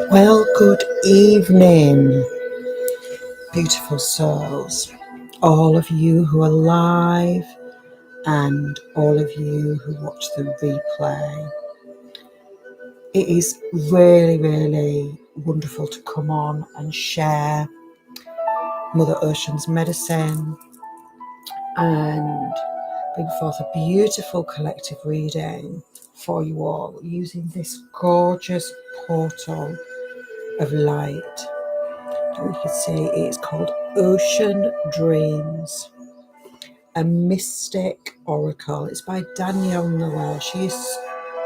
Well, good evening, beautiful souls. All of you who are live and all of you who watch the replay. It is really, really wonderful to come on and share Mother Ocean's medicine and bring forth a beautiful collective reading for you all using this gorgeous portal of light. You can see it's called Ocean Dreams, a mystic oracle. It's by Danielle Noel. She is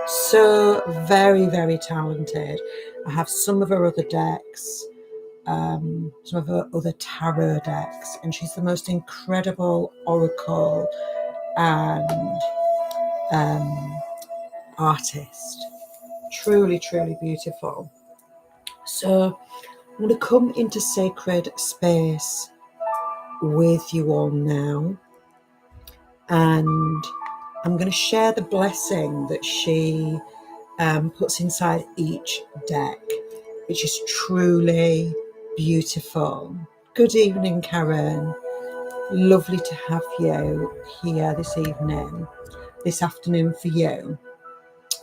so very, very talented. I have some of her other decks, some of her other tarot decks, and she's the most incredible oracle and artist. Truly, truly beautiful. So I'm going to come into sacred space with you all now, and I'm going to share the blessing that she puts inside each deck, which is truly beautiful. Good evening, Karen. Lovely to have you here this afternoon for you.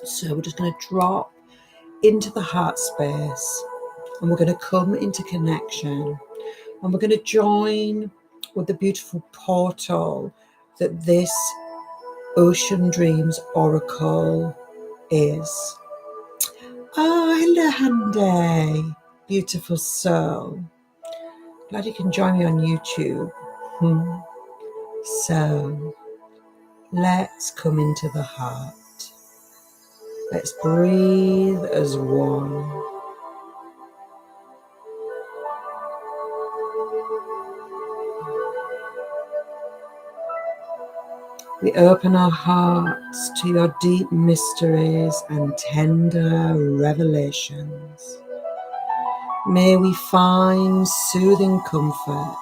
So we're just going to drop into the heart space, and we're going to come into connection, and we're going to join with the beautiful portal that this Ocean Dreams Oracle is. Hello, Handy. Beautiful soul. Glad you can join me on YouTube. So, let's come into the heart. Let's breathe as one. We open our hearts to your deep mysteries and tender revelations. May we find soothing comfort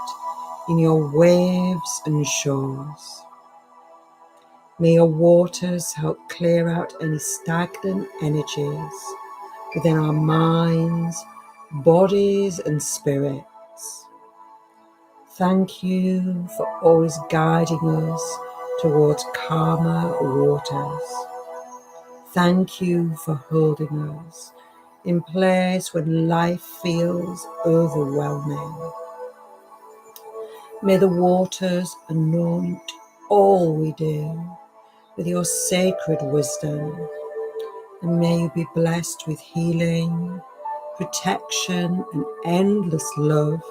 in your waves and shores. May your waters help clear out any stagnant energies within our minds, bodies, and spirits. Thank you for always guiding us towards calmer waters. Thank you for holding us in place when life feels overwhelming. May the waters anoint all we do with your sacred wisdom, and may you be blessed with healing, protection, and endless love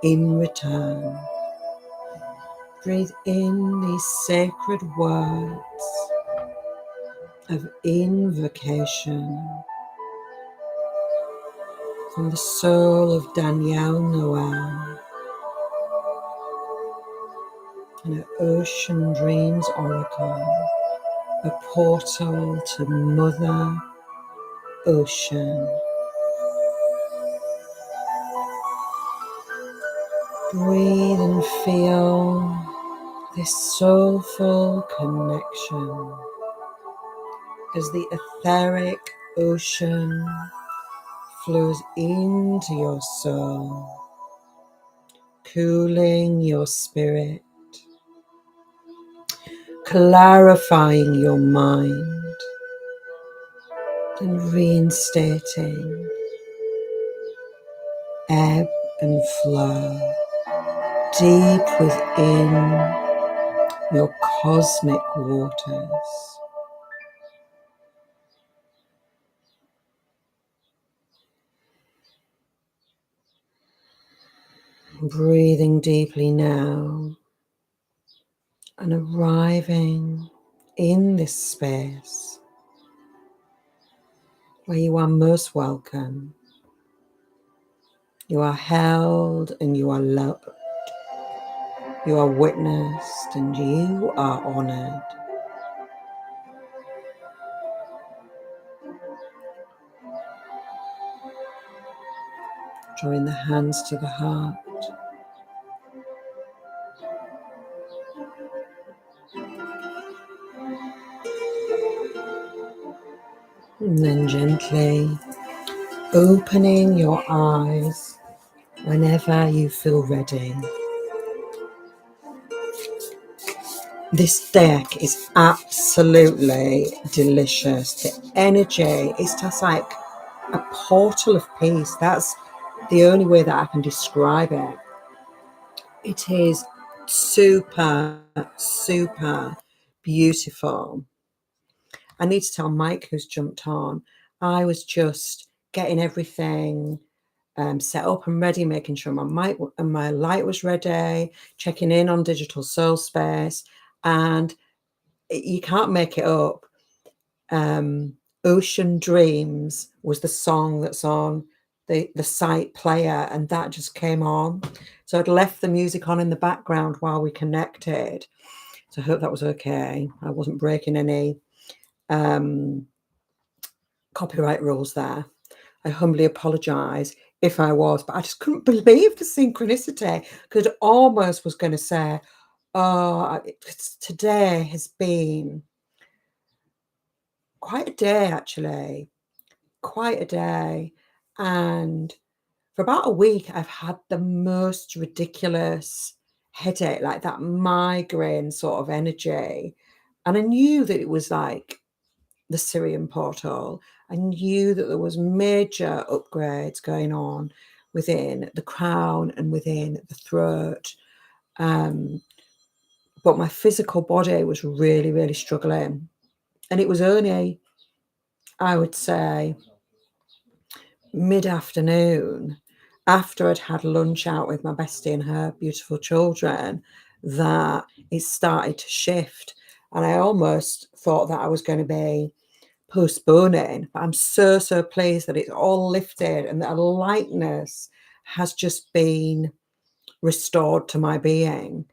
in return. Breathe in these sacred words of invocation from the soul of Danielle Noel, an Ocean Dreams Oracle, a portal to Mother Ocean. Breathe and feel this soulful connection as the etheric ocean flows into your soul, cooling your spirit, clarifying your mind, and reinstating ebb and flow deep within your cosmic waters. Breathing deeply now and arriving in this space where you are most welcome. You are held and you are loved. You are witnessed and you are honored. Drawing the hands to the heart. And then gently opening your eyes whenever you feel ready. This deck is absolutely delicious. The energy is just like a portal of peace. That's the only way that I can describe it. It is super, super beautiful. I need to tell Mike, who's jumped on, I was just getting everything set up and ready, making sure my mic and my light was ready, checking in on Digital Soul Space, and you can't make it up. Ocean Dreams was the song that's on the site player, and that just came on. So I'd left the music on in the background while we connected. So I hope that was okay. I wasn't breaking any copyright rules there. I humbly apologise if I was, but I just couldn't believe the synchronicity, because it almost was going to say, oh, today has been quite a day, actually. Quite a day. And for about a week, I've had the most ridiculous headache, like that migraine sort of energy. And I knew that it was like the Syrian portal. I knew that there was major upgrades going on within the crown and within the throat. But my physical body was really, really struggling. And it was only, I would say, mid-afternoon, after I'd had lunch out with my bestie and her beautiful children, that it started to shift. And I almost thought that I was going to be postponing, but I'm so pleased that it's all lifted and that a lightness has just been restored to my being,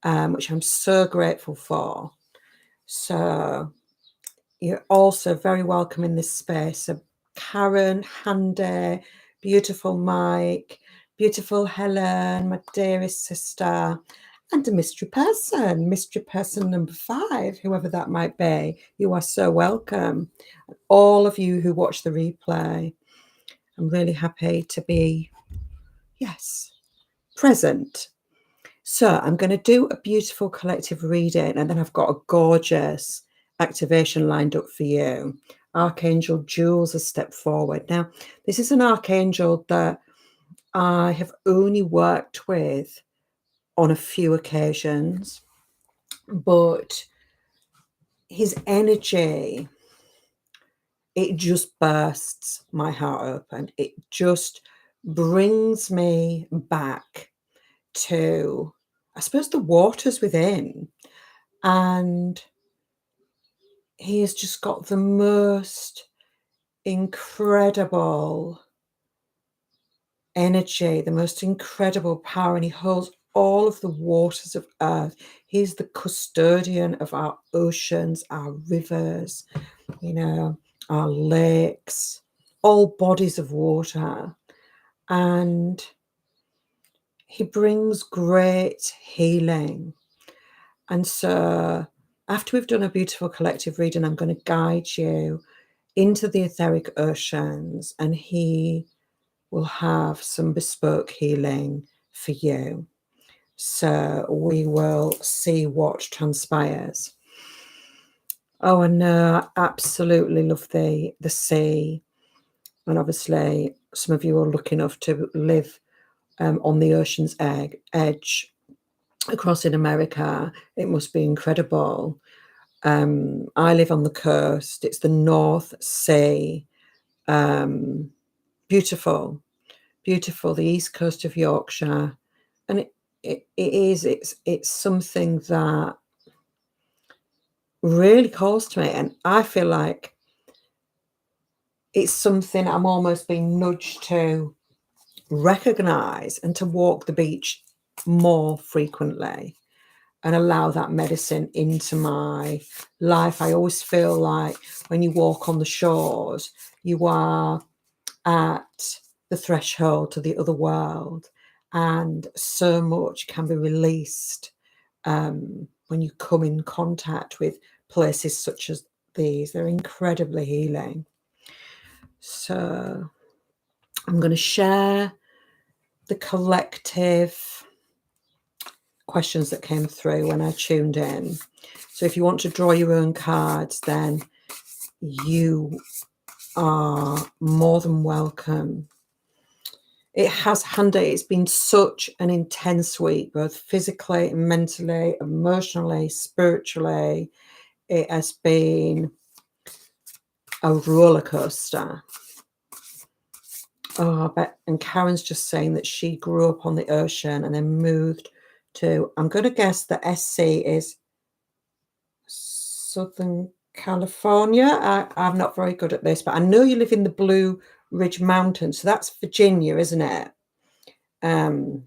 which I'm so grateful for. So you're also very welcome in this space. So Karen, Handy, beautiful Mike, beautiful Helen, my dearest sister, and a mystery person number 5, whoever that might be. You are so welcome. All of you who watch the replay, I'm really happy to be, present. So I'm going to do a beautiful collective reading, and then I've got a gorgeous activation lined up for you. Archangel Joules has stepped forward. Now, this is an archangel that I have only worked with on a few occasions, but his energy, it just bursts my heart open. It just brings me back to, I suppose, the waters within. And he has just got the most incredible energy, the most incredible power, and he holds all of the waters of earth. He's the custodian of our oceans, our rivers, our lakes, all bodies of water. And he brings great healing. And so after we've done a beautiful collective reading, I'm going to guide you into the etheric oceans, and he will have some bespoke healing for you. So we will see what transpires. Oh, and I absolutely love the sea. And obviously, some of you are lucky enough to live on the ocean's edge across in America. It must be incredible. I live on the coast. It's the North Sea. Beautiful, beautiful. The east coast of Yorkshire, and it's something that really calls to me, and I feel like it's something I'm almost being nudged to recognize and to walk the beach more frequently and allow that medicine into my life. I always feel like when you walk on the shores, you are at the threshold to the other world, and so much can be released when you come in contact with places such as these. They're incredibly healing. So I'm going to share the collective questions that came through when I tuned in. So if you want to draw your own cards, then you are more than welcome. It has, Hande, it's been such an intense week, both physically, mentally, emotionally, spiritually. It has been a roller coaster. Oh, I bet. And Karen's just saying that she grew up on the ocean and then moved to, I'm going to guess the SC is Southern California. I'm not very good at this, but I know you live in the Blue Ridge Mountains. So that's Virginia, isn't it? I'm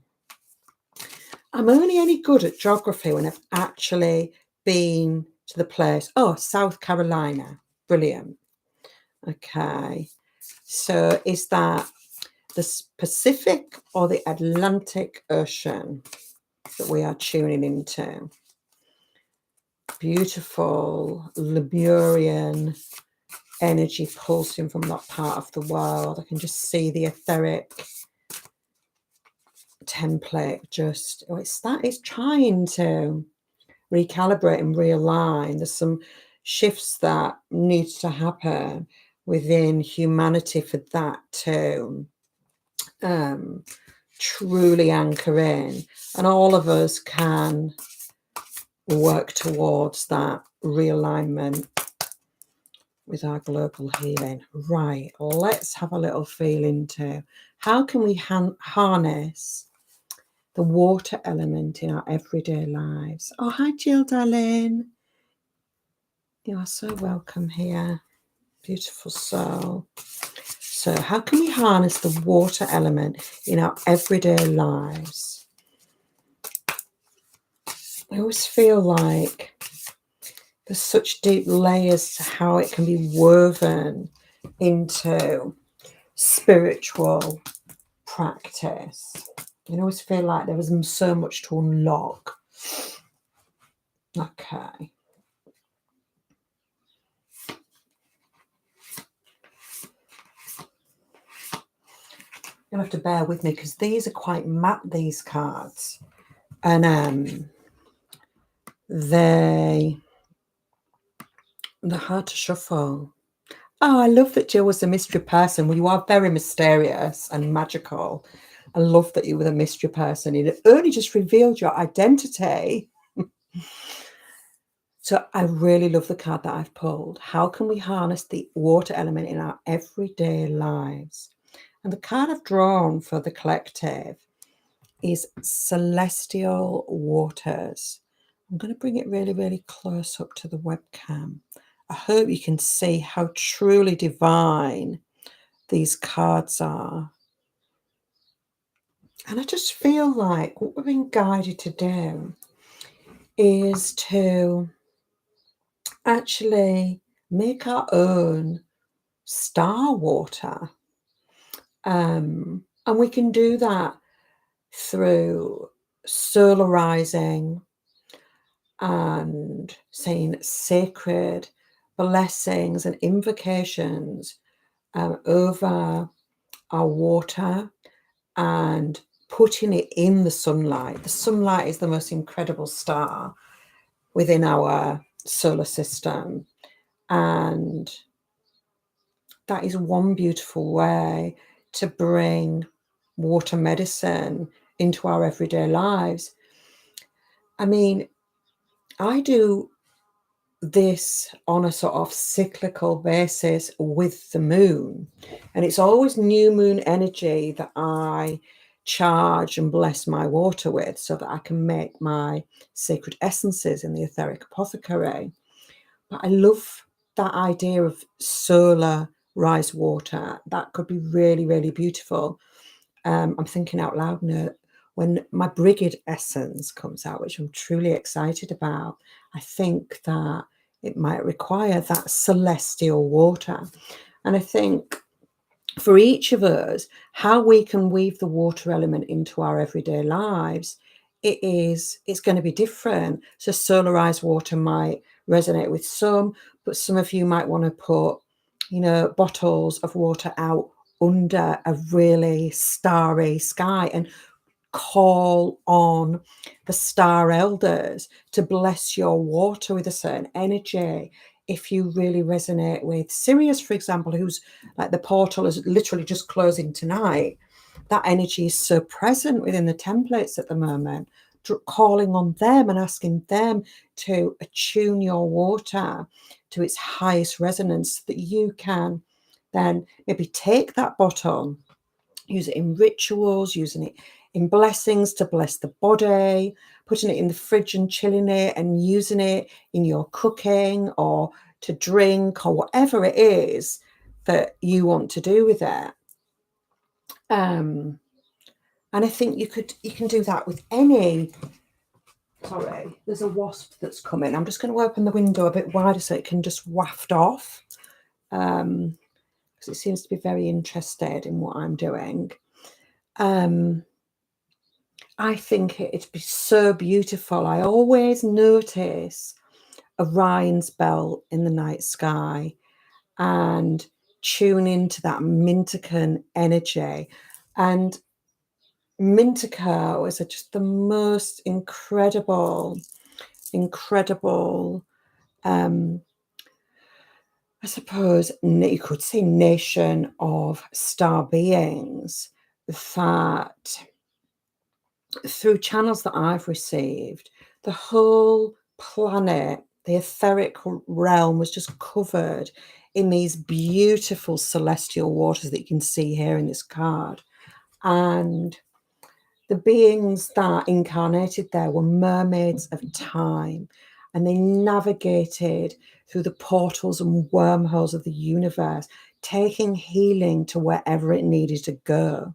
only any good at geography when I've actually been to the place. Oh, South Carolina. Brilliant. Okay. So is that the Pacific or the Atlantic Ocean that we are tuning into? Beautiful Lemurian energy pulsing from that part of the world. I can just see the etheric template just, it's trying to recalibrate and realign. There's some shifts that need to happen within humanity for that to truly anchor in, and all of us can work towards that realignment with our global healing. Right, let's have a little feel into how can we harness the water element in our everyday lives. Oh, hi Jill, darling. You are so welcome here. Beautiful soul. So how can we harness the water element in our everyday lives? I always feel like there's such deep layers to how it can be woven into spiritual practice. I always feel like there is so much to unlock. Okay. You'll have to bear with me because these are quite matte, these cards. And they're hard to shuffle. Oh, I love that Jill was the mystery person. Well, you are very mysterious and magical. I love that you were the mystery person. It only just revealed your identity. So I really love the card that I've pulled. How can we harness the water element in our everyday lives? And the card I've drawn for the collective is Celestial Waters. I'm going to bring it really, really close up to the webcam. I hope you can see how truly divine these cards are. And I just feel like what we're being guided to do is to actually make our own star water. And we can do that through solarizing and saying sacred blessings and invocations over our water and putting it in the sunlight. The sunlight is the most incredible star within our solar system. And that is one beautiful way to bring water medicine into our everyday lives. I mean, I do this on a sort of cyclical basis with the moon, and it's always new moon energy that I charge and bless my water with so that I can make my sacred essences in the etheric apothecary. But I love that idea of solar rise water. That could be really, really beautiful. I'm thinking out loud now. When my Brigid essence comes out, which I'm truly excited about, I think that it might require that celestial water. And I think for each of us, how we can weave the water element into our everyday lives, it's going to be different. So solarized water might resonate with some, but some of you might want to put, bottles of water out under a really starry sky and call on the star elders to bless your water with a certain energy. If you really resonate with Sirius, for example, who's like the portal is literally just closing tonight, that energy is so present within the templates at the moment, calling on them and asking them to attune your water to its highest resonance, so that you can then maybe take that bottle, use it in rituals, using it in blessings to bless the body, putting it in the fridge and chilling it and using it in your cooking or to drink or whatever it is that you want to do with it. And I think you can do that with any. Sorry, there's a wasp that's coming. I'm just going to open the window a bit wider so it can just waft off, because it seems to be very interested in what I'm doing. I think it'd be so beautiful. I always notice Orion's belt in the night sky and tune into that Mintakan energy. And Mintaca was just the most incredible, I suppose you could say, nation of star beings that, through channels that I've received, the whole planet, the etheric realm, was just covered in these beautiful celestial waters that you can see here in this card. And the beings that incarnated there were mermaids of time, and they navigated through the portals and wormholes of the universe, taking healing to wherever it needed to go.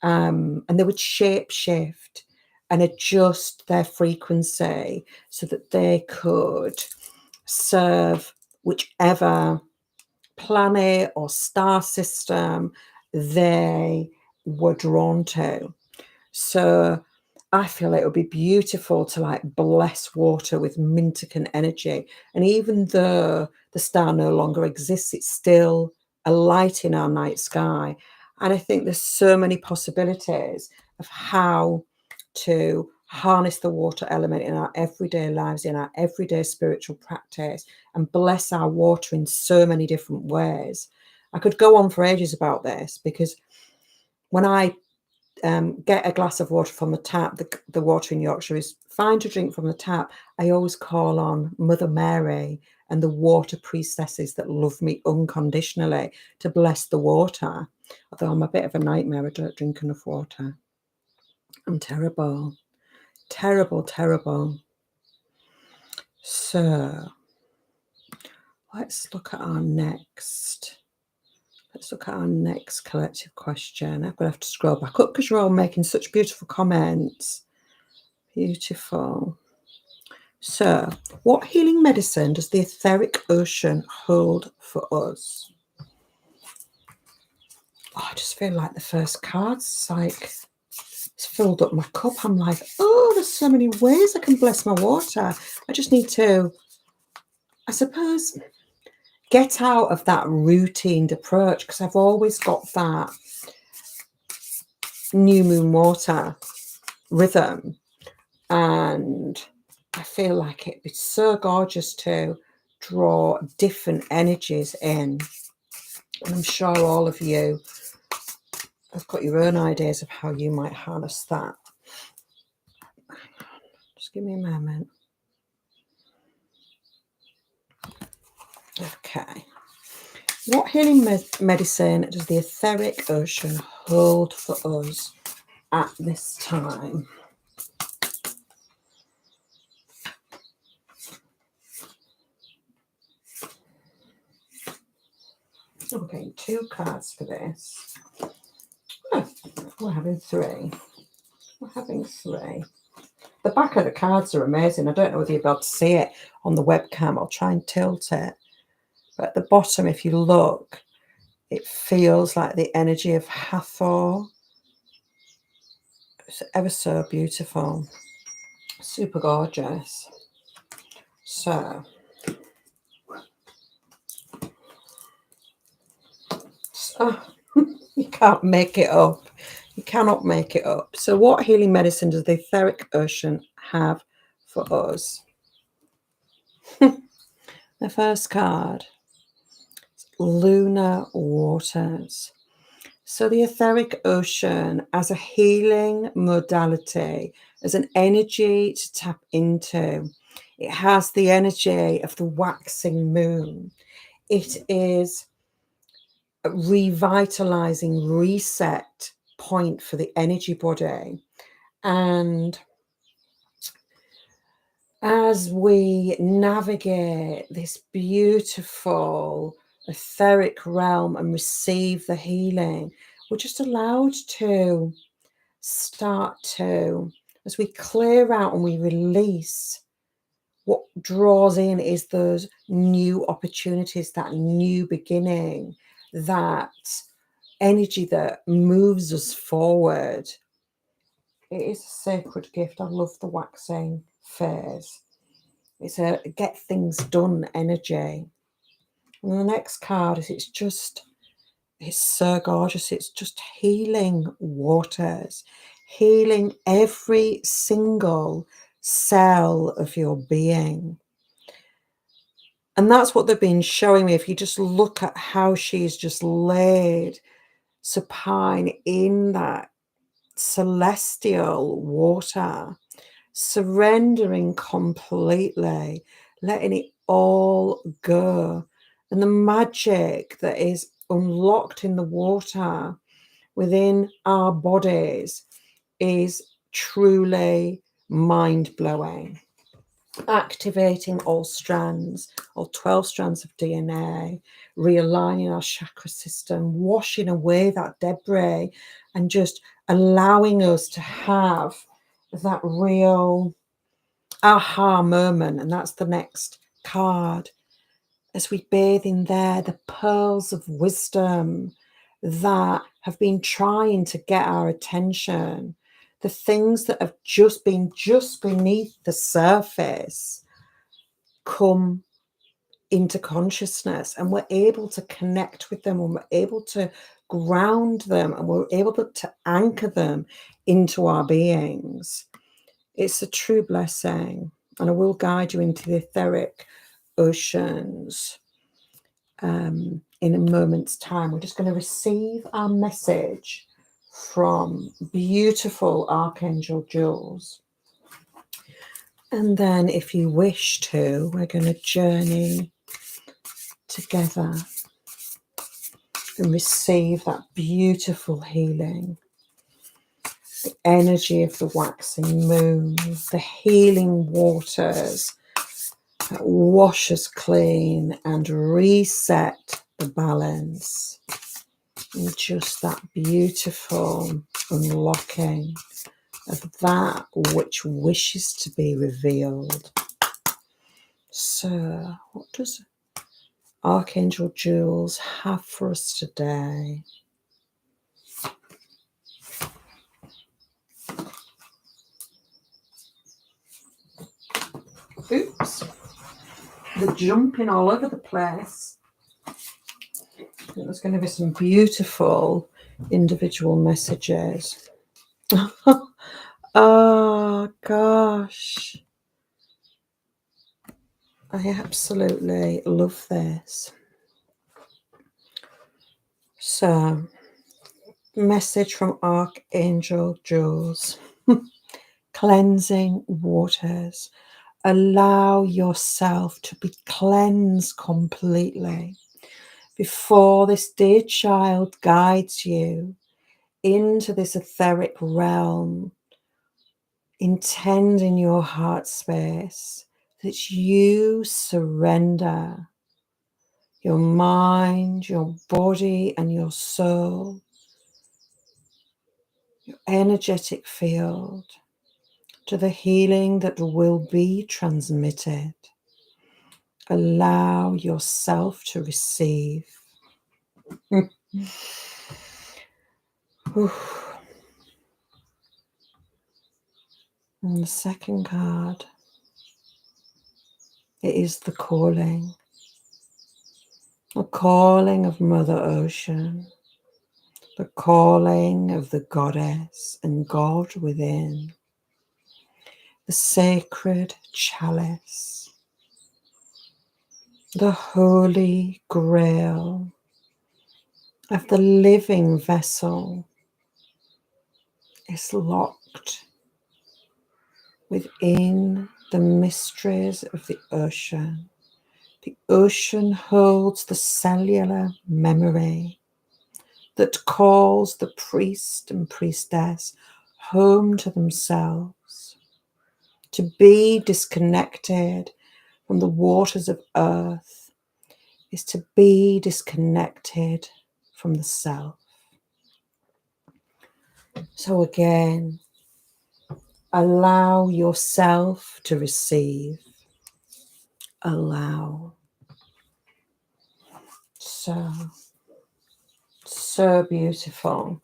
And they would shape shift and adjust their frequency so that they could serve whichever planet or star system they were drawn to. So I feel it would be beautiful to like bless water with Mintakan energy. And even though the star no longer exists, it's still a light in our night sky. And I think there's so many possibilities of how to harness the water element in our everyday lives, in our everyday spiritual practice, and bless our water in so many different ways. I could go on for ages about this, because when I get a glass of water from the tap, the water in Yorkshire is fine to drink from the tap, I always call on Mother Mary and the water priestesses that love me unconditionally to bless the water. Although I'm a bit of a nightmare, I don't drink enough water. I'm terrible. Terrible. So let's look at our next collective question. I'm going to have to scroll back up because you're all making such beautiful comments. Beautiful. So, what healing medicine does the etheric ocean hold for us? Oh, I just feel like the first card's like, it's filled up my cup. I'm like, oh, there's so many ways I can bless my water. I just need to, I suppose, get out of that routined approach, because I've always got that new moon water rhythm, and I feel like it'd be so gorgeous to draw different energies in. And I'm sure all of you have got your own ideas of how you might harness that. Just give me a moment. Okay. What healing medicine does the etheric ocean hold for us at this time? I'm getting 2 cards for this. Oh, we're having 3. The back of the cards are amazing. I don't know whether you'll be able to see it on the webcam. I'll try and tilt it. But at the bottom, if you look, it feels like the energy of Hathor. It's ever so beautiful. Super gorgeous. So, can't make it up. You cannot make it up. So what healing medicine does the etheric ocean have for us? The first card, lunar waters. So the etheric ocean as a healing modality, as an energy to tap into, it has the energy of the waxing moon. It is a revitalizing reset point for the energy body. And as we navigate this beautiful etheric realm and receive the healing, we're just allowed to start to, as we clear out and we release, what draws in is those new opportunities, that new beginning, that energy that moves us forward. It is a sacred gift. I love the waxing phase. It's a get things done energy. And the next card is it's so gorgeous. It's just healing waters, healing every single cell of your being. And that's what they've been showing me. If you just look at how she's just laid supine in that celestial water, surrendering completely, letting it all go. And the magic that is unlocked in the water within our bodies is truly mind-blowing. Activating all strands, all 12 strands of DNA, realigning our chakra system, washing away that debris, and just allowing us to have that real aha moment. And that's the next card. As we bathe in there, the pearls of wisdom that have been trying to get our attention, the things that have just been just beneath the surface, come into consciousness, and we're able to connect with them, and we're able to ground them, and we're able to anchor them into our beings. It's a true blessing, and I will guide you into the etheric oceans in a moment's time. We're just going to receive our message from beautiful Archangel Joules. And then, if you wish to, we're going to journey together and receive that beautiful healing. The energy of the waxing moon, the healing waters that wash us clean and reset the balance. And just that beautiful unlocking of that which wishes to be revealed. So, what does Archangel Joules have for us today? Oops, they're jumping all over the place. I think there's going to be some beautiful individual messages. Oh gosh, I absolutely love this. So, message from Archangel Joules. Cleansing waters. Allow yourself to be cleansed completely before this dear child guides you into this etheric realm. Intend in your heart space that you surrender your mind, your body, and your soul, your energetic field, to the healing that will be transmitted. Allow yourself to receive. And the second card, it is the calling of Mother Ocean. the calling of the goddess and God within, the sacred chalice, the holy grail of the living vessel is locked within the mysteries of the ocean. The ocean holds the cellular memory that calls the priest and priestess home to themselves. To be disconnected from the waters of earth is to be disconnected from the self. So again, allow yourself to receive. Allow. So beautiful.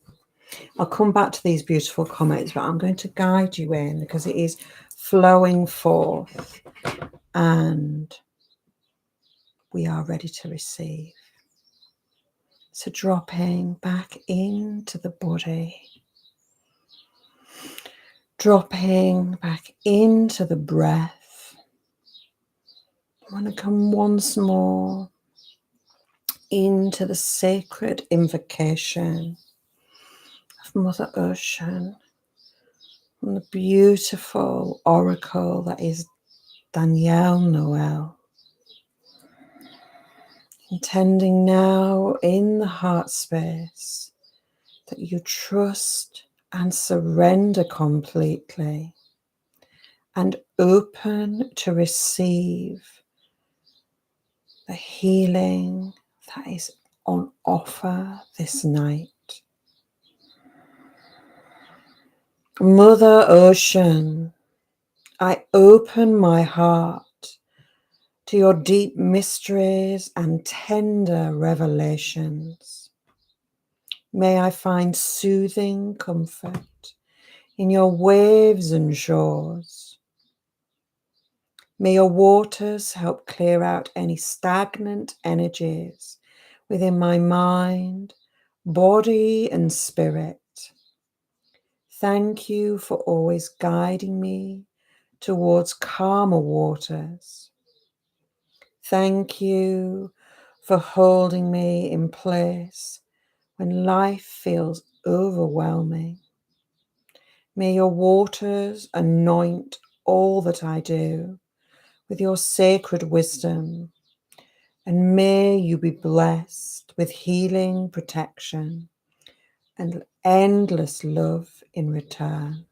I'll come back to these beautiful comments, but I'm going to guide you in because it is flowing forth and we are ready to receive. So dropping back into the body, dropping back into the breath. I want to come once more into the sacred invocation of Mother Ocean and the beautiful oracle that is Danielle Noel. Intending now in the heart space that you trust and surrender completely and open to receive the healing that is on offer this night. Mother Ocean, I open my heart to your deep mysteries and tender revelations. May I find soothing comfort in your waves and shores. May your waters help clear out any stagnant energies within my mind, body, and spirit. Thank you for always guiding me towards calmer waters. Thank you for holding me in place when life feels overwhelming. May your waters anoint all that I do with your sacred wisdom, and may you be blessed with healing, protection, and endless love in return.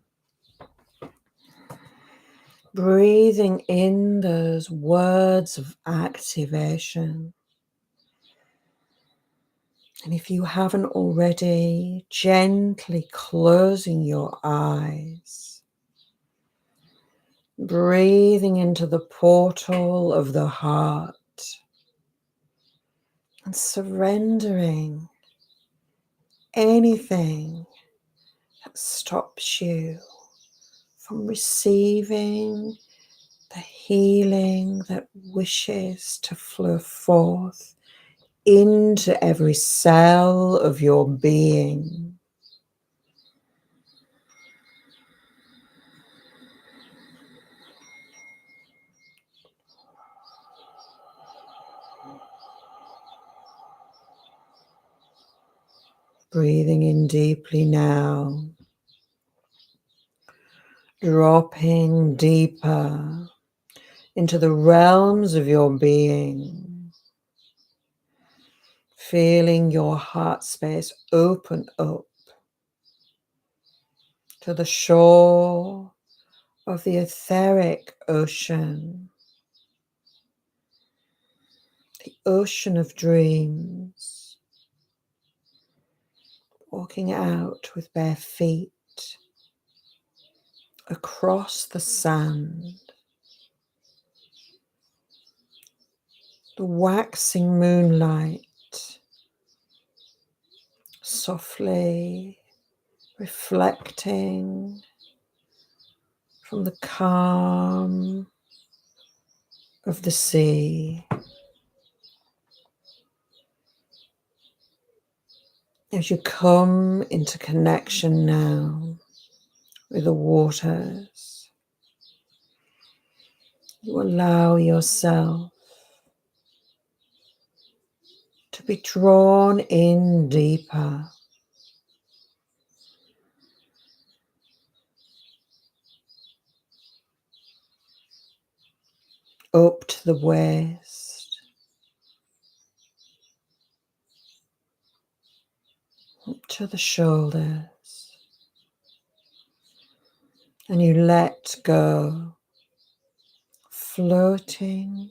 Breathing in those words of activation. And if you haven't already, gently closing your eyes, breathing into the portal of the heart and surrendering anything that stops you from receiving the healing that wishes to flow forth into every cell of your being. Breathing in deeply now, dropping deeper into the realms of your being, feeling your heart space open up to the shore of the etheric ocean, the ocean of dreams, walking out with bare feet across the sand, the waxing moonlight softly reflecting from the calm of the sea, As you come into connection now with the waters, you allow yourself to be drawn in deeper, up to the waist, up to the shoulders, and you let go, floating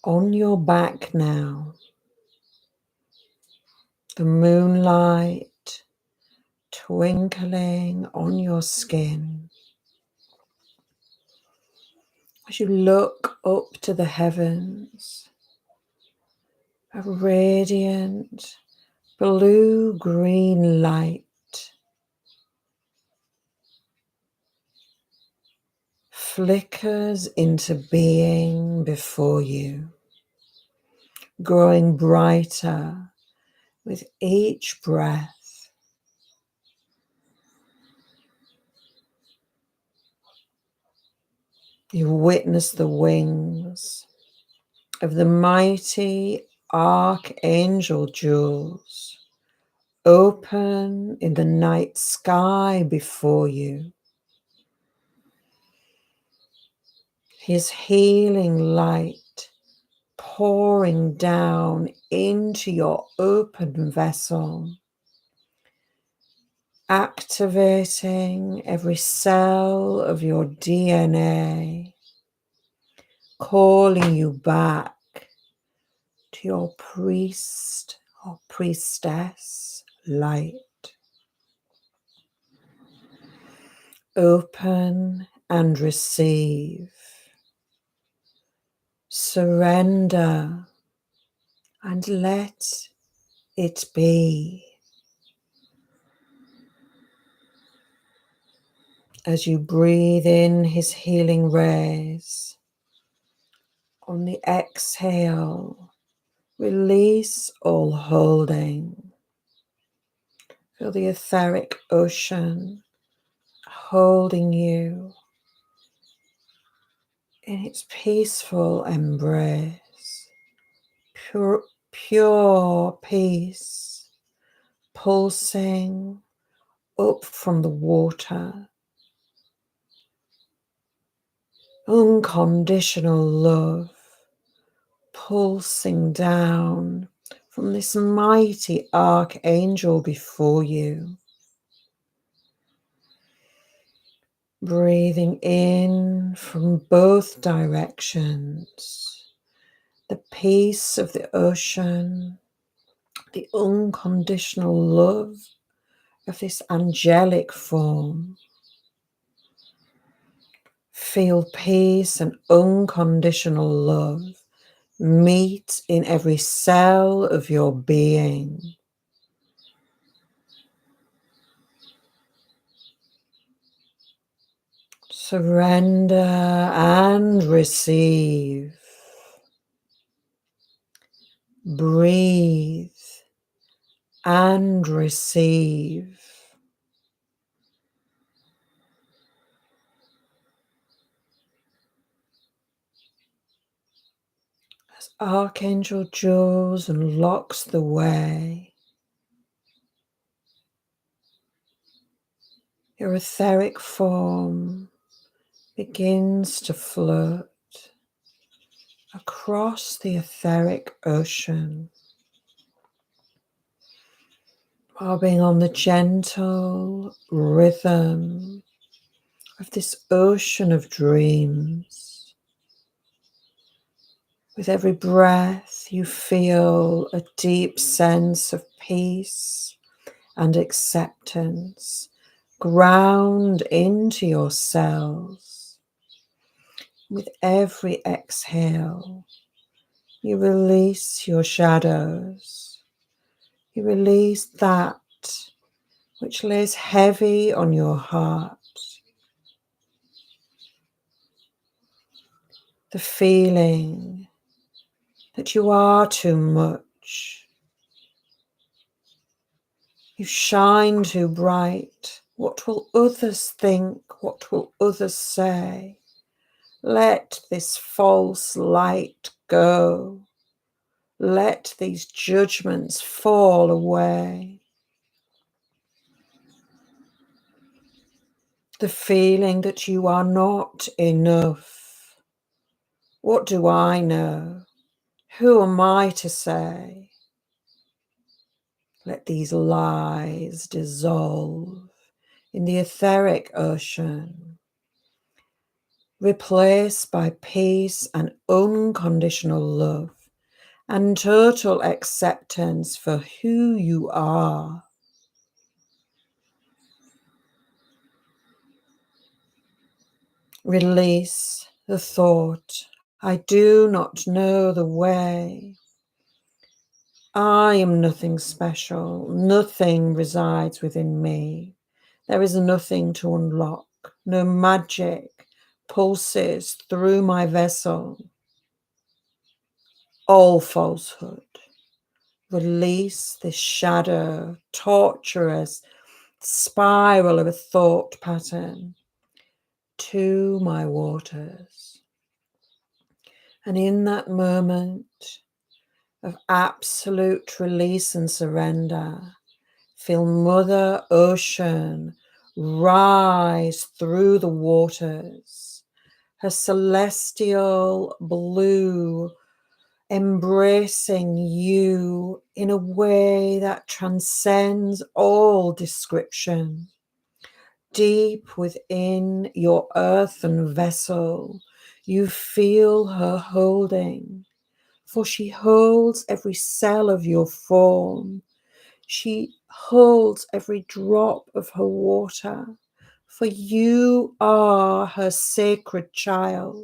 on your back now, the moonlight twinkling on your skin. As you look up to the heavens, a radiant blue-green light flickers into being before you, growing brighter with each breath. You witness the wings of the mighty Archangel Joules open in the night sky before you. His healing light pouring down into your open vessel, activating every cell of your DNA, calling you back to your priest or priestess light. Open and receive. Surrender and let it be. As you breathe in his healing rays, on the exhale, release all holding. Feel the etheric ocean holding you in its peaceful embrace. Pure peace pulsing up from the water. Unconditional love pulsing down from this mighty archangel before you. Breathing in from both directions, the peace of the ocean, the unconditional love of this angelic form. Feel peace and unconditional love meet in every cell of your being. Surrender and receive. Breathe and receive. As Archangel Joules unlocks the way, your etheric form begins to float across the etheric ocean, bobbing on the gentle rhythm of this ocean of dreams. With every breath, you feel a deep sense of peace and acceptance ground into your cells. With every exhale, you release your shadows. You release that which lays heavy on your heart. The feeling that you are too much. You shine too bright. What will others think? What will others say? Let this false light go. Let these judgments fall away. The feeling that you are not enough. What do I know? Who am I to say? Let these lies dissolve in the etheric ocean, replaced by peace and unconditional love and total acceptance for who you are. Release the thought, I do not know the way. I am nothing special. Nothing resides within me. There is nothing to unlock. No magic pulses through my vessel. All falsehood. Release this shadow, torturous spiral of a thought pattern to my waters. And in that moment of absolute release and surrender, feel Mother Ocean rise through the waters, her celestial blue embracing you in a way that transcends all description. Deep within your earthen vessel, you feel her holding, for she holds every cell of your form. She holds every drop of her water, for you are her sacred child,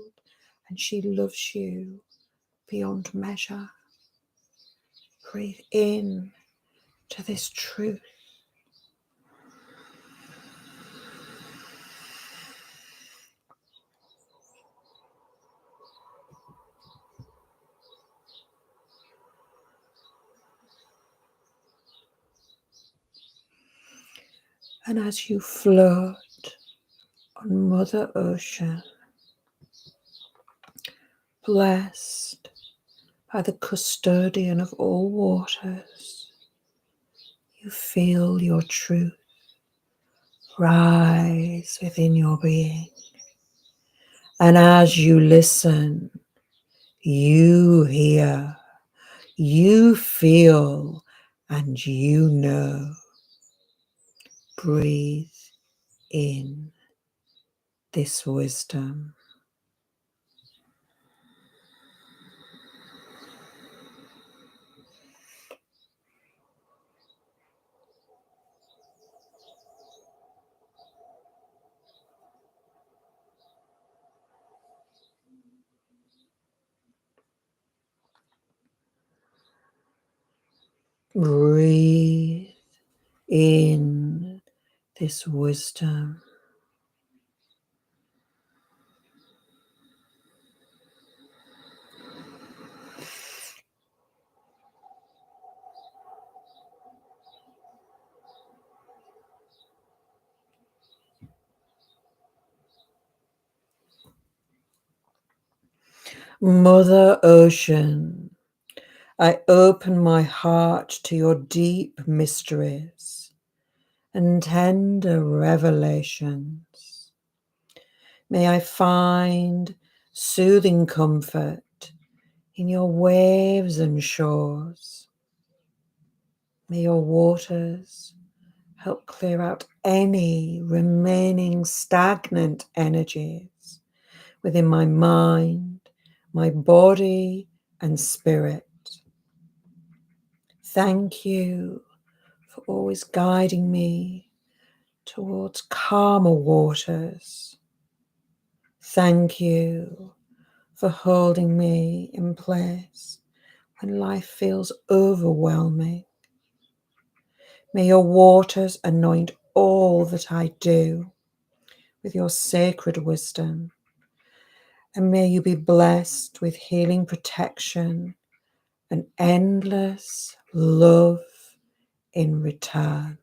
and she loves you beyond measure. Breathe in to this truth. And as you float on Mother Ocean, blessed by the custodian of all waters, you feel your truth rise within your being. And as you listen, you hear, you feel, and you know. Breathe in this wisdom. Breathe in this wisdom. Mother Ocean, I open my heart to your deep mysteries and tender revelations. May I find soothing comfort in your waves and shores. May your waters help clear out any remaining stagnant energies within my mind, my body, and spirit. Thank you for always guiding me towards calmer waters. Thank you for holding me in place when life feels overwhelming. May your waters anoint all that I do with your sacred wisdom, and may you be blessed with healing protection and endless love in return.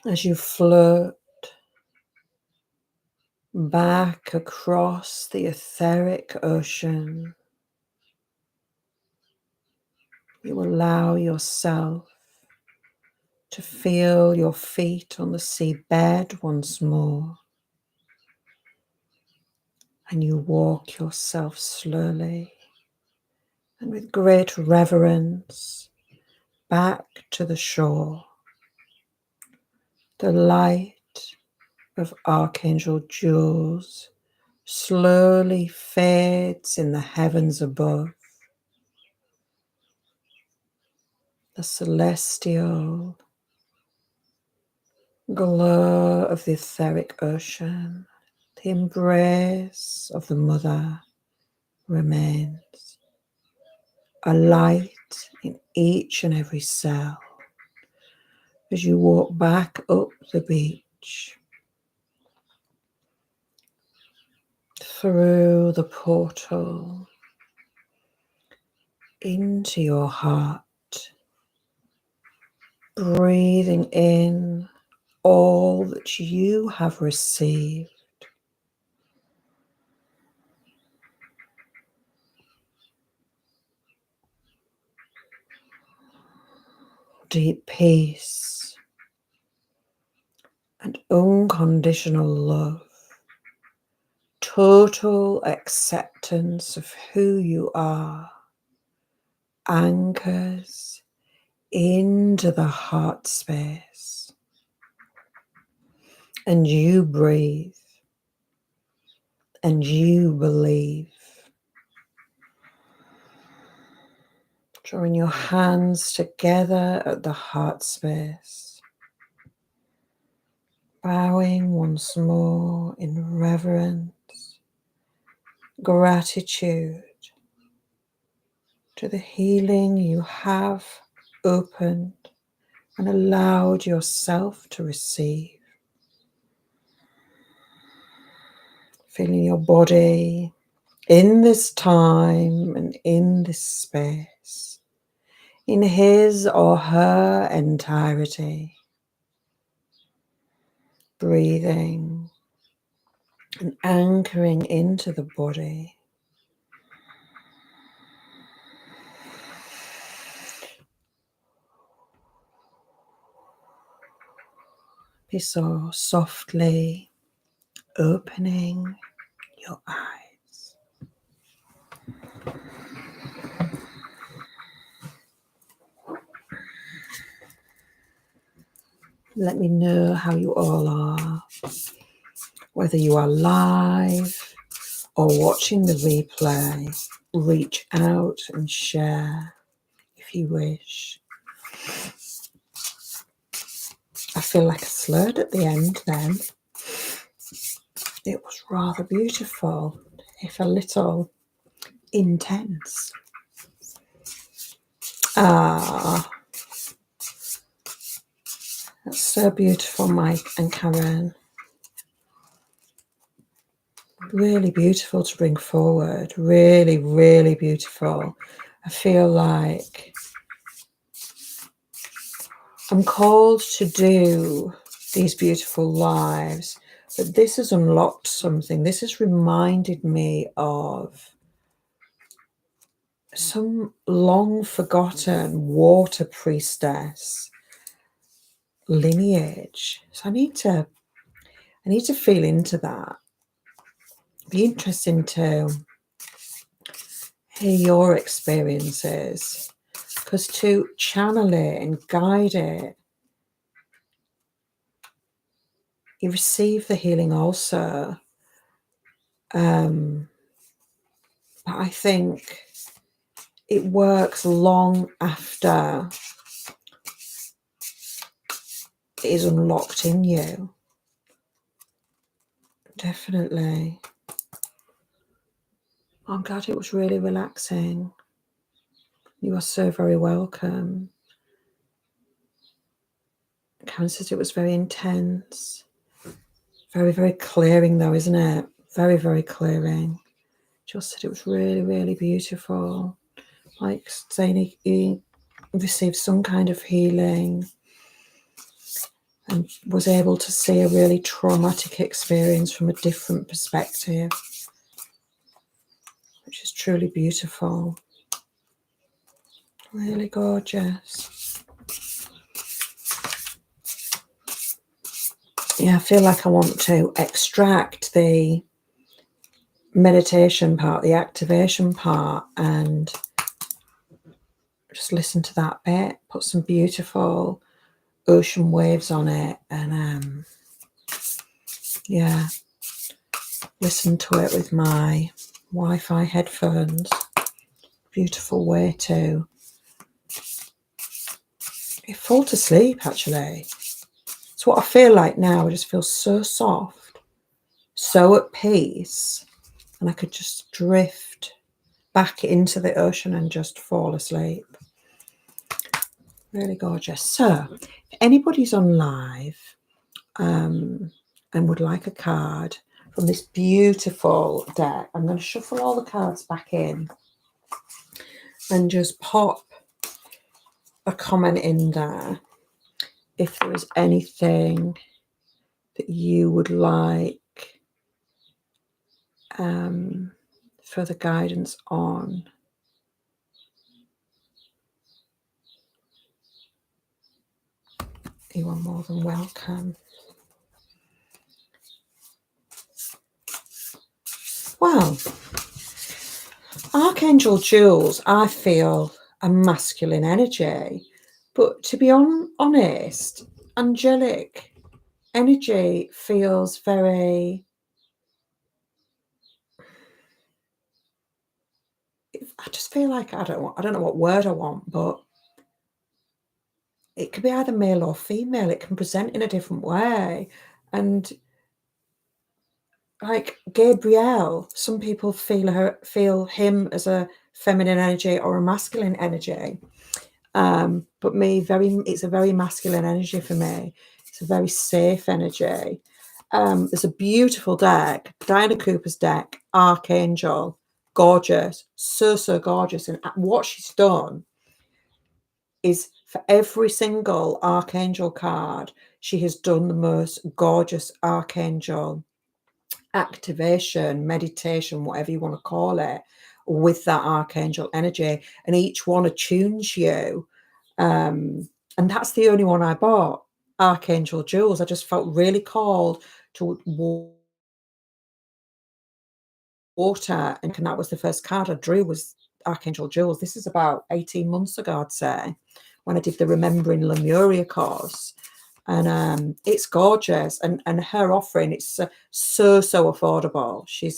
As you float back across the etheric ocean, you allow yourself to feel your feet on the seabed once more, and you walk yourself slowly and with great reverence back to the shore. The light of Archangel Joules slowly fades in the heavens above. The celestial glow of the etheric ocean, the embrace of the Mother remains. A light in each and every cell as you walk back up the beach, through the portal, into your heart, breathing in all that you have received. Deep peace and unconditional love, total acceptance of who you are, anchors into the heart space, and you breathe and you believe. Drawing your hands together at the heart space, bowing once more in reverence, gratitude to the healing you have opened and allowed yourself to receive. Feeling your body in this time and in this space, in his or her entirety. Breathing and anchoring into the body. Be so softly opening your eyes. Let me know how you all are, whether you are live or watching the replay. Reach out and share if you wish. I feel like I slurred at the end then. It was rather beautiful, if a little intense. Ah, that's so beautiful, Mike and Karen. Really beautiful to bring forward. Really, really beautiful. I feel like I'm called to do these beautiful lives, but this has unlocked something. This has reminded me of some long forgotten water priestess lineage. So I need to feel into that. Be interesting to hear your experiences, because to channel it and guide it, you receive the healing also. But I think it works long after it is unlocked in you. Definitely. I'm glad it was really relaxing. You are so very welcome. Karen says it was very intense. Very, very clearing though, isn't it? Very, very clearing. Just said it was really, really beautiful. Like saying he received some kind of healing and was able to see a really traumatic experience from a different perspective, which is truly beautiful. Really gorgeous. Yeah, I feel like I want to extract the meditation part, the activation part, and just listen to that bit, put some beautiful ocean waves on it, and yeah, listen to it with my Wi-Fi headphones. Beautiful way to fall to sleep, actually. It's what I feel like now. I just feel so soft, so at peace, and I could just drift back into the ocean and just fall asleep. Really gorgeous. So, if anybody's on live and would like a card from this beautiful deck, I'm going to shuffle all the cards back in and just pop a comment in there if there is anything that you would like further guidance on. You are more than welcome. Well, Archangel Joules, I feel a masculine energy, but to be honest, angelic energy feels very, I just feel like I don't know what word I want, but it could be either male or female. It can present in a different way. And like Gabrielle, some people feel him as a feminine energy or a masculine energy. But it's a very masculine energy for me. It's a very safe energy. There's a beautiful deck, Diana Cooper's deck, Archangel, gorgeous, so gorgeous. And what she's done is for every single Archangel card, she has done the most gorgeous Archangel activation, meditation, whatever you want to call it, with that Archangel energy. And each one attunes you. And that's the only one I bought, Archangel Joules. I just felt really called to water, and that was the first card I drew, was Archangel Joules. This is about 18 months ago, I'd say, when I did the Remembering Lemuria course. And it's gorgeous, and her offering, it's so affordable. She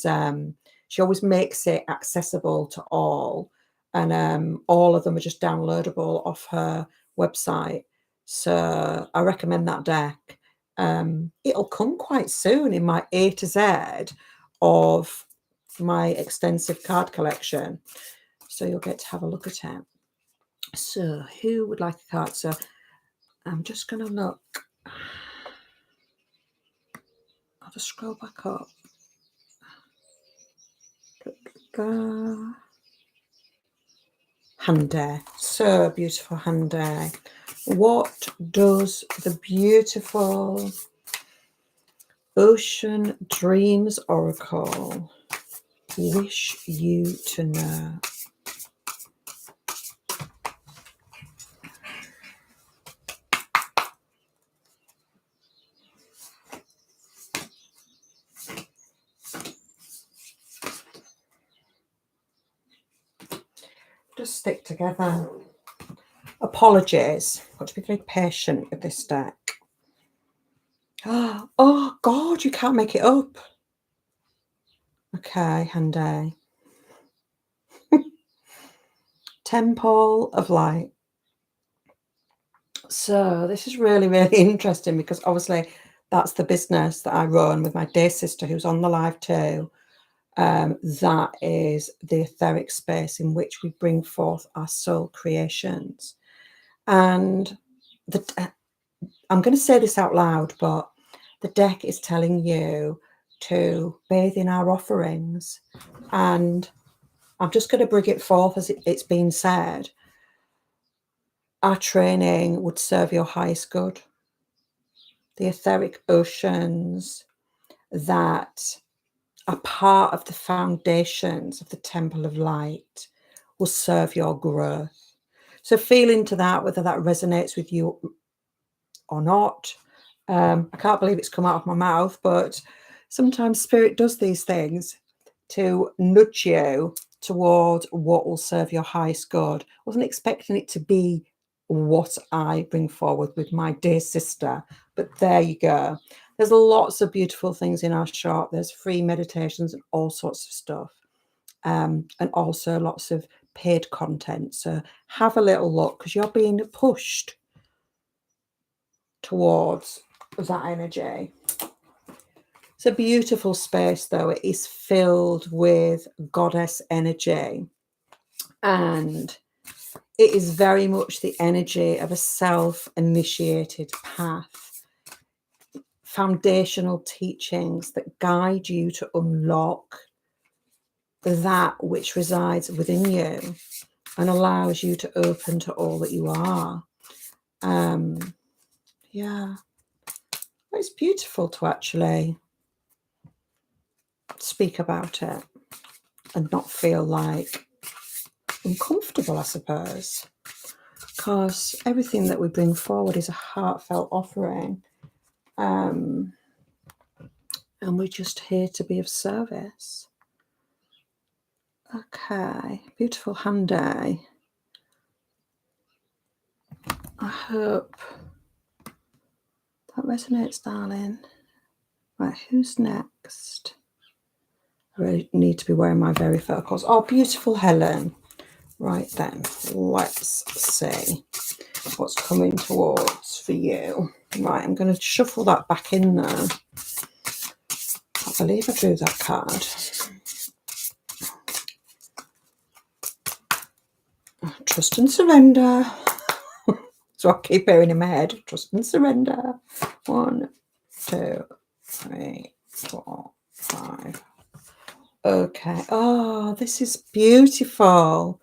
always makes it accessible to all, and all of them are just downloadable off her website. So I recommend that deck. It'll come quite soon in my A to Z of my extensive card collection, so you'll get to have a look at it. So who would like a card? So I'm just going to look. I'll just scroll back up. Hande. So beautiful, Hande. What does the beautiful Ocean Dreams Oracle wish you to know? Just stick together. Apologies. Got to be very patient with this deck. Oh God, you can't make it up. Okay, Hande. Temple of Light. So this is really interesting, because obviously that's the business that I run with my day sister, who's on the live too. That is the etheric space in which we bring forth our soul creations. And I'm going to say this out loud, but the deck is telling you to bathe in our offerings. And I'm just going to bring it forth as it's been said. Our training would serve your highest good. The etheric oceans that are part of the foundations of the Temple of Light will serve your growth. So feel into that, whether that resonates with you or not. I can't believe it's come out of my mouth, but sometimes Spirit does these things to nudge you towards what will serve your highest good. I wasn't expecting it to be what I bring forward with my dear sister, but there you go. There's lots of beautiful things in our shop. There's free meditations and all sorts of stuff, and also lots of paid content. So have a little look, because you're being pushed towards that energy. It's a beautiful space, though. It is filled with goddess energy, and it is very much the energy of a self-initiated path. Foundational teachings that guide you to unlock that which resides within you and allows you to open to all that you are. Yeah, it's beautiful to actually speak about it and not feel like uncomfortable, I suppose, because everything that we bring forward is a heartfelt offering, and we're just here to be of service. Okay, beautiful hand day. I hope that resonates, darling. Right, who's next? I really need to be wearing my very focals. Oh, beautiful Helen. Right then, let's see what's coming towards for you. Right, I'm going to shuffle that back in there. I believe I drew that card. Trust and surrender. So I keep hearing in my head, trust and surrender. 1, 2, 3, 4, 5. Okay. Oh, this is beautiful.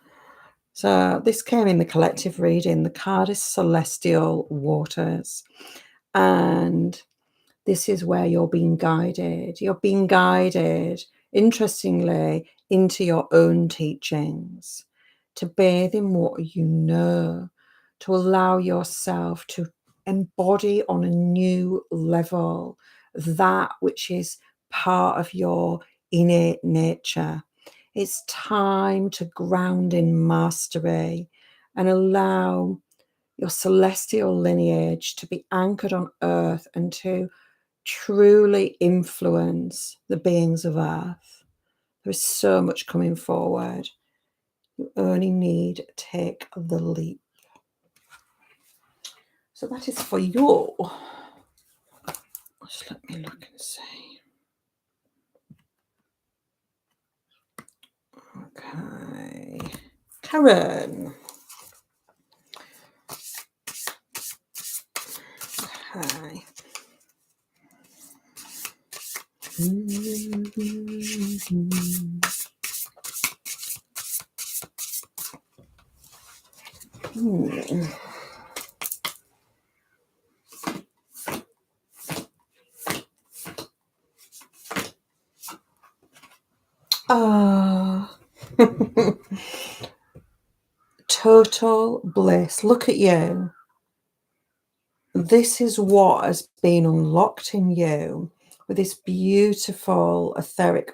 So this came in the collective reading. The card is Celestial Waters. And this is where you're being guided. You're being guided, interestingly, into your own teachings, to bathe in what you know, to allow yourself to embody on a new level that which is part of your innate nature. It's time to ground in mastery and allow your celestial lineage to be anchored on earth and to truly influence the beings of earth. There is so much coming forward. You only need to take the leap. So that is for you. Just let me look and see. Okay. Karen. Okay. Total bliss. Look at you. This is what has been unlocked in you with this beautiful etheric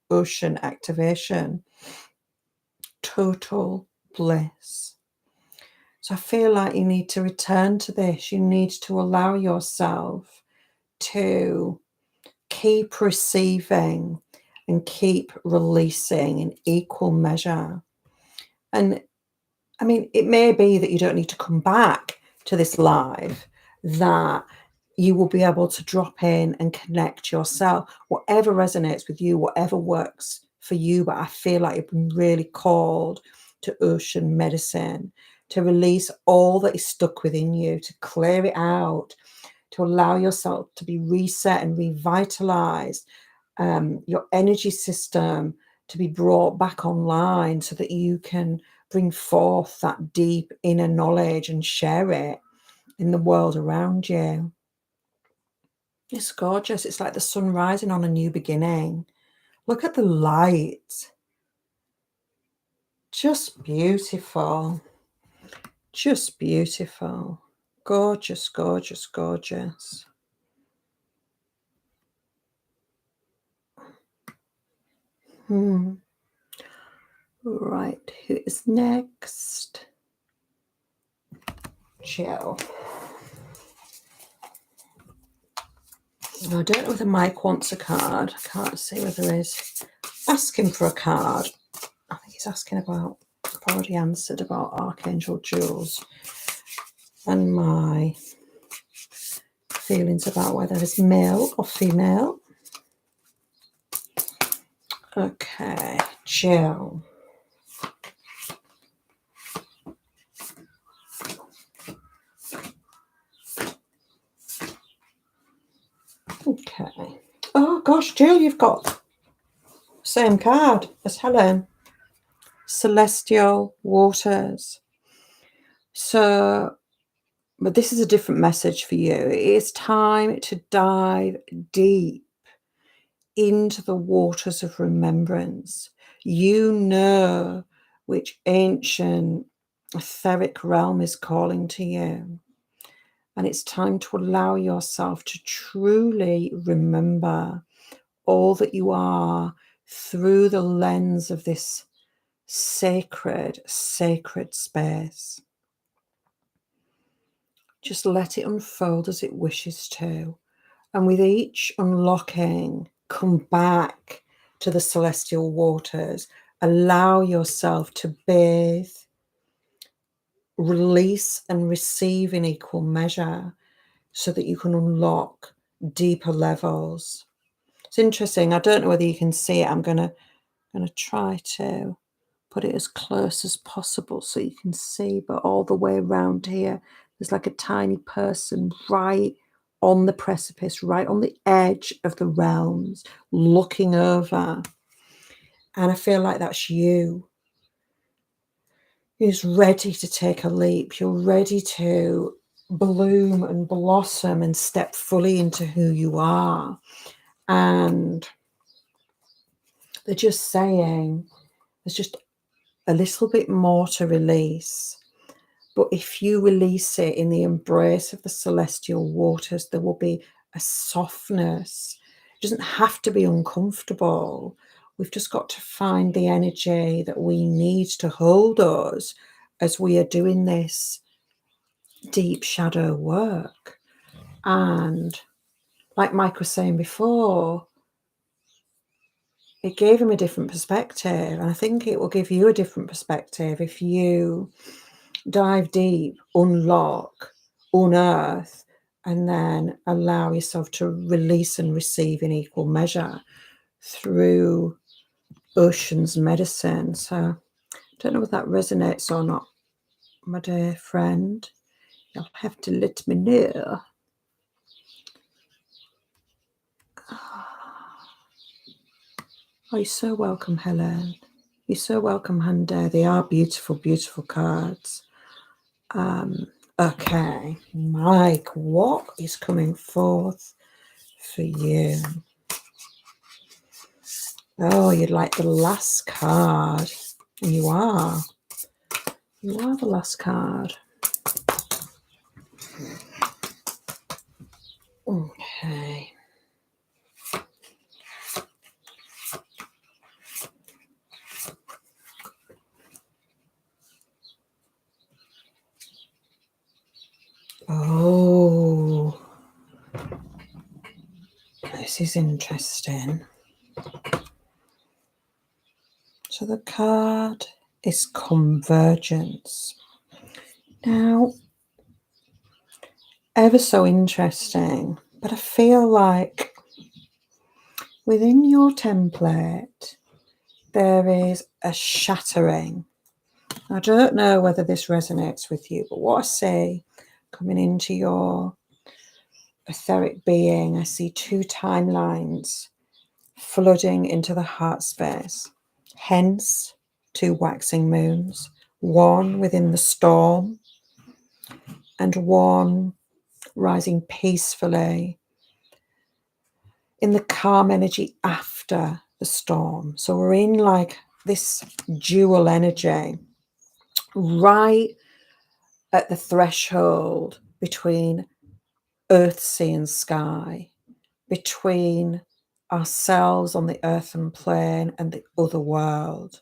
ocean activation. Total bliss. So I feel like you need to return to this. You need to allow yourself to keep receiving and keep releasing in equal measure. And I mean, it may be that you don't need to come back to this live, that you will be able to drop in and connect yourself, whatever resonates with you, whatever works for you. But I feel like you've been really called to ocean medicine, to release all that is stuck within you, to clear it out, to allow yourself to be reset and revitalized your energy system to be brought back online so that you can bring forth that deep inner knowledge and share it in the world around you. It's gorgeous. It's like the sun rising on a new beginning. Look at the light. Just beautiful. Just beautiful. Gorgeous, gorgeous, gorgeous. Right, who is next? Jill. I don't know whether Mike wants a card. I can't see whether he's asking for a card. I think he's asking about, I've already answered about Archangel Joules and my feelings about whether it's male or female. Okay, Jill. Okay. Oh gosh, Jill, you've got the same card as Helen. Celestial waters. So, but this is a different message for you. It is time to dive deep into the waters of remembrance. You know which ancient etheric realm is calling to you. And it's time to allow yourself to truly remember all that you are through the lens of this sacred, sacred space. Just let it unfold as it wishes to. And with each unlocking, come back to the celestial waters. Allow yourself to bathe, release and receive in equal measure so that you can unlock deeper levels. It's interesting. I don't know whether you can see it. I'm going to try to put it as close as possible so you can see, but all the way around here, there's like a tiny person right on the precipice, right on the edge of the realms, looking over. And I feel like that's you. You're ready to take a leap. You're ready to bloom and blossom and step fully into who you are. And they're just saying there's just a little bit more to release. But if you release it in the embrace of the celestial waters, there will be a softness. It doesn't have to be uncomfortable. We've just got to find the energy that we need to hold us as we are doing this deep shadow work. And like Mike was saying before, it gave him a different perspective. And I think it will give you a different perspective if you dive deep, unlock, unearth, and then allow yourself to release and receive in equal measure through ocean's medicine. So I don't know if that resonates or not, my dear friend. You'll have to let me know. Oh, you're so welcome, Helen. You're so welcome, Hande. They are beautiful, beautiful cards. Okay, Mike, what is coming forth for you? Oh, you'd like the last card. You are. You are the last card. Okay. Oh, this is interesting. So the card is convergence. Now, ever so interesting, but I feel like within your template, there is a shattering. I don't know whether this resonates with you, but what I see coming into your etheric being, I see two timelines flooding into the heart space. Hence, 2 waxing moons, one within the storm and one rising peacefully in the calm energy after the storm. So we're in like this dual energy right at the threshold between earth, sea and sky, between ourselves on the earthen plane and the other world.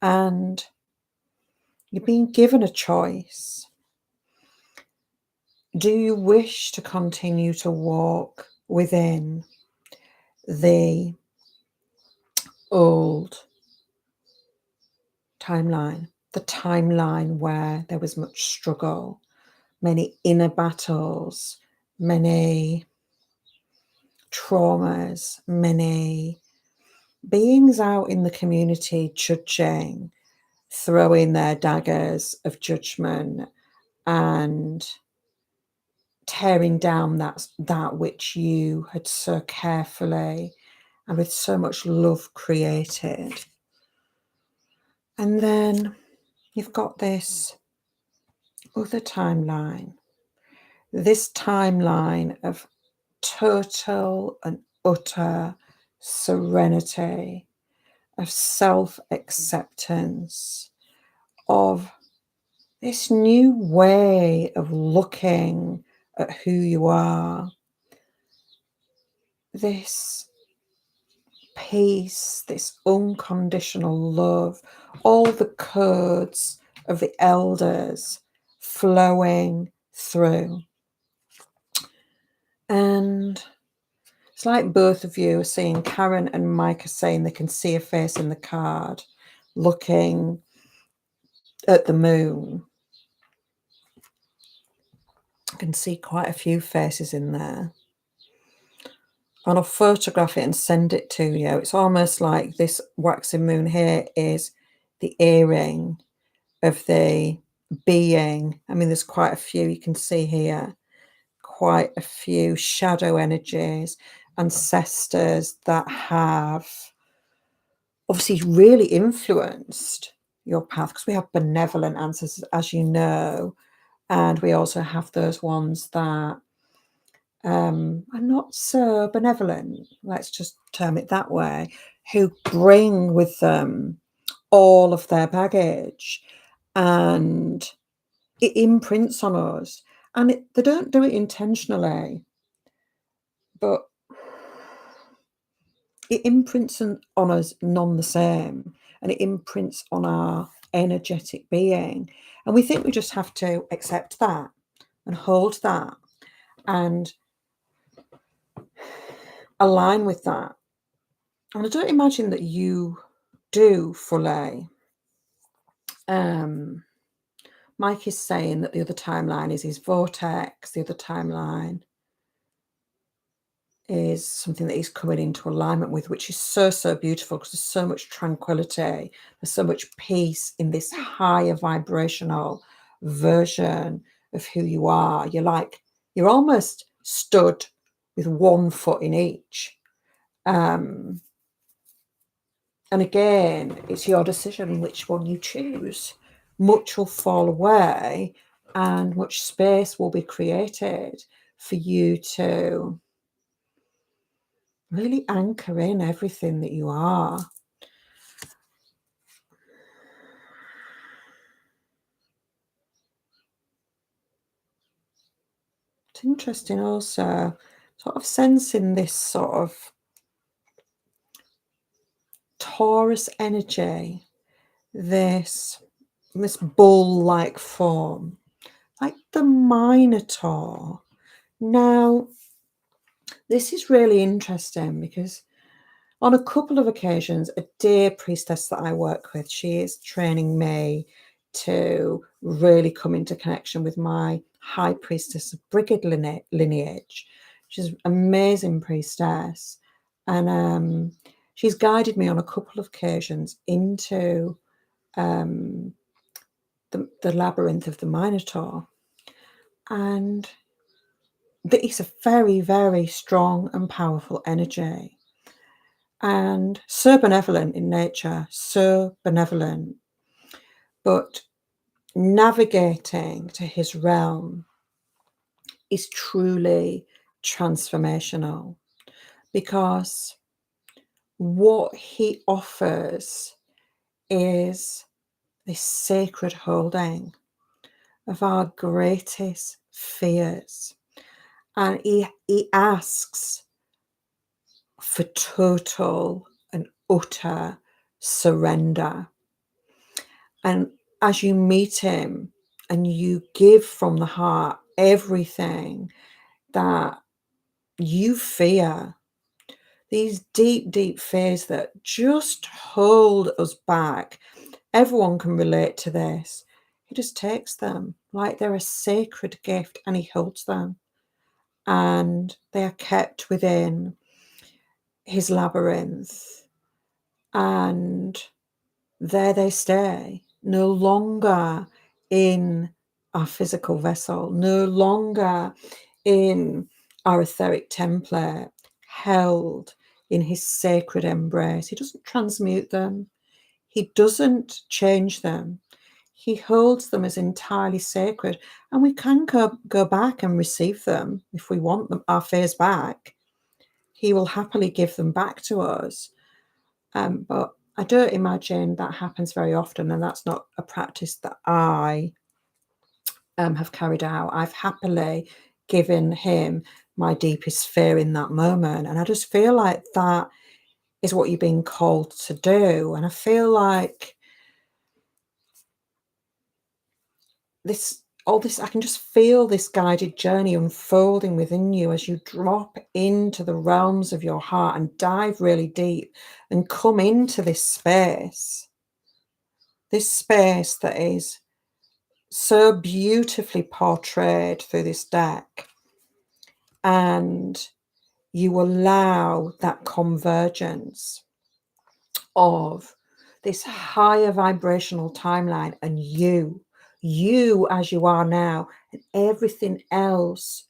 And you're being given a choice. Do you wish to continue to walk within the old timeline, the timeline where there was much struggle, many inner battles, many traumas, many beings out in the community judging, throwing their daggers of judgment and tearing down that which you had so carefully and with so much love created. And then you've got this other timeline, this timeline of total and utter serenity, of self-acceptance, of this new way of looking at who you are, this peace, this unconditional love, all the codes of the elders flowing through. And it's like both of you are seeing, Karen and Mike are saying they can see a face in the card looking at the moon. I can see quite a few faces in there. And I'll photograph it and send it to you. It's almost like this waxing moon here is the earring of the being. I mean, there's quite a few you can see here, quite a few shadow energies, ancestors that have obviously really influenced your path, because we have benevolent ancestors, as you know, and we also have those ones that are not so benevolent, let's just term it that way, who bring with them all of their baggage, and it imprints on us. And they don't do it intentionally, but it imprints on us none the same, and it imprints on our energetic being. And we think we just have to accept that and hold that and align with that. And I don't imagine that you do fully. Mike is saying that the other timeline is his vortex. The other timeline is something that he's coming into alignment with, which is so, so beautiful, because there's so much tranquility. There's so much peace in this higher vibrational version of who you are. You're almost stood with one foot in each. And again, it's your decision which one you choose. Much will fall away and much space will be created for you to really anchor in everything that you are. It's interesting also, sort of sensing this sort of Taurus energy, this bull-like form, like the Minotaur. Now, this is really interesting because on a couple of occasions, a dear priestess that I work with, she is training me to really come into connection with my high priestess of brigade lineage. She's an amazing priestess. And she's guided me on a couple of occasions into the labyrinth of the Minotaur. And it's a very, very strong and powerful energy. and so benevolent in nature, so benevolent. But navigating to his realm is truly transformational, because what he offers is this sacred holding of our greatest fears. And he asks for total and utter surrender. And as you meet him and you give from the heart everything that you fear, these deep, deep fears that just hold us back, everyone can relate to this. He just takes them like they're a sacred gift and he holds them. And they are kept within his labyrinth. And there they stay, no longer in our physical vessel, no longer in our etheric template, held in his sacred embrace. He doesn't transmute them. He doesn't change them. He holds them as entirely sacred, and we can go back and receive them if we want them, our fears back. He will happily give them back to us. But I don't imagine that happens very often, and that's not a practice that I have carried out. I've happily given him my deepest fear in that moment, and I just feel like that is what you're being called to do. And I feel like all this, I can just feel this guided journey unfolding within you as you drop into the realms of your heart and dive really deep and come into this space that is so beautifully portrayed through this deck. And you allow that convergence of this higher vibrational timeline and you as you are now, and everything else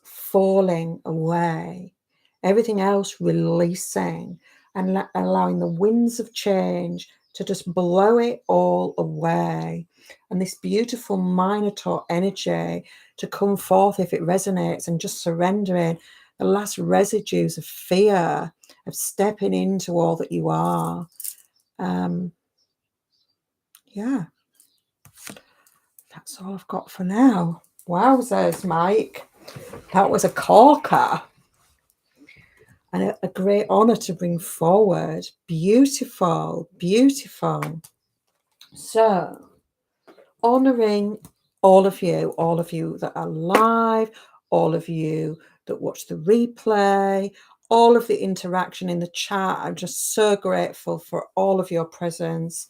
falling away, everything else releasing, and allowing the winds of change to just blow it all away. And this beautiful Minotaur energy to come forth if it resonates, and just surrendering the last residues of fear of stepping into all that you are. Yeah, that's all I've got for now. Wowzers, Mike. That was a corker. And a great honour to bring forward. Beautiful, beautiful. So, honouring all of you that are live, all of you that watch the replay, all of the interaction in the chat. I'm just so grateful for all of your presence.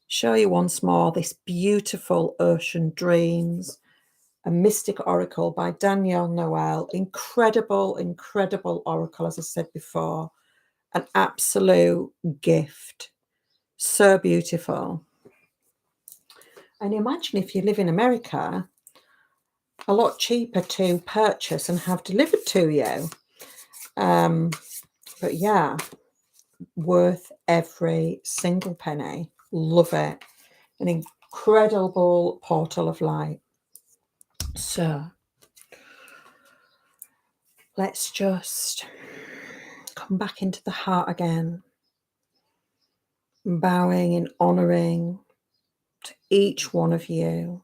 Show you once more this beautiful Ocean Dreams, a mystic oracle by Danielle Noel. Incredible, incredible oracle, as I said before. An absolute gift. So beautiful. And imagine if you live in America, a lot cheaper to purchase and have delivered to you. But yeah, worth every single penny. Love it. An incredible portal of light. So let's just come back into the heart again, bowing and honouring to each one of you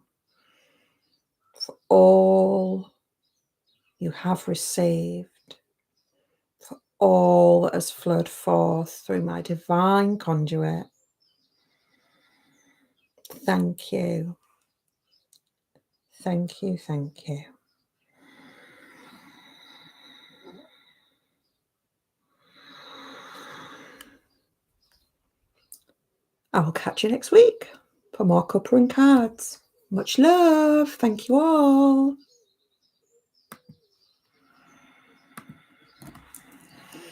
for all you have received, for all that has flowed forth through my divine conduit. Thank you. Thank you, thank you. I will catch you next week for more Cuppa and cards. Much love. Thank you all.